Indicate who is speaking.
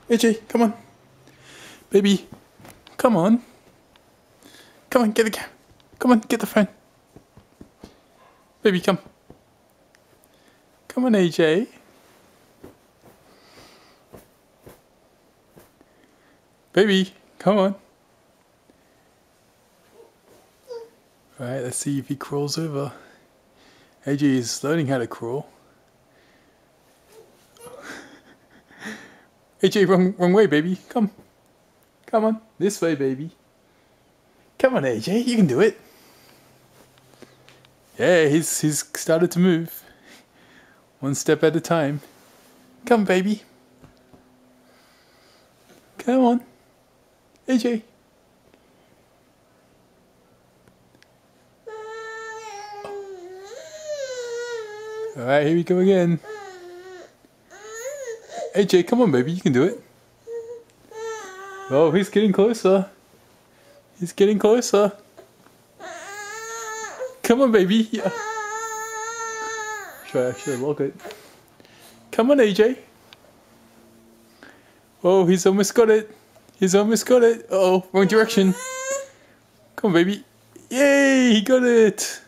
Speaker 1: AJ, come on. Baby, come on. Come on, get the camera. Come on, get the phone. Baby, come. Come on, AJ. Baby, come on. Alright, let's see if he crawls over. AJ is learning how to crawl. AJ, wrong way, baby. Come. Come on. This way, baby. Come on, AJ. You can do it. Yeah, he's started to move. One step at a time. Come, baby. Come on. AJ. Alright, here we go again. AJ, come on, baby. You can do it. Oh, he's getting closer. He's getting closer. Come on, baby. Yeah. Should I lock it? Come on, AJ. Oh, he's almost got it. He's almost got it. Uh oh, wrong direction. Come on, baby. Yay, he got it.